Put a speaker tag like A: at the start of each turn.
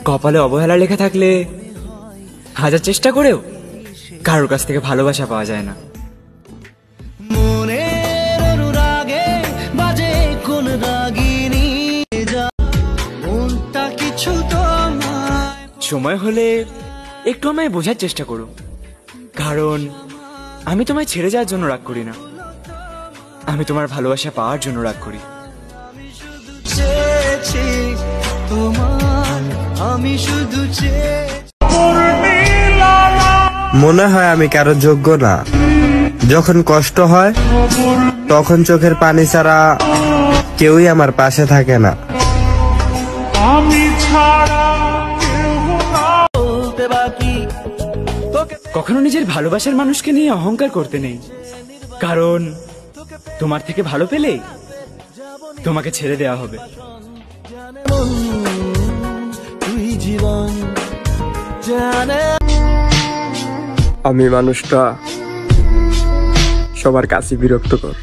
A: কপালে অবহেলা লেখা থাকলে হাজার চেষ্টা করেও কারোর কাছ থেকে ভালোবাসা পাওয়া যায় না। সময় হলে একটু আমায় বোঝার চেষ্টা করো, কারণ আমি তোমায় ছেড়ে যাওয়ার জন্য রাগ করি না, আমি তোমার ভালোবাসা পাওয়ার জন্য রাগ করি।
B: মনে হয় আমি কারো যোগ্য না। যখন কষ্ট হয় তখন চোখের পানি ছাড়া কেউই আমার পাশে থাকে না।
A: কখনো নিজের ভালোবাসার মানুষকে নিয়ে অহংকার করতে নেই, কারণ তোমার থেকে ভালো পেলে তোমাকে ছেড়ে দেওয়া হবে।
C: আমি মানুষটা সবার কাছে বিরক্তকর।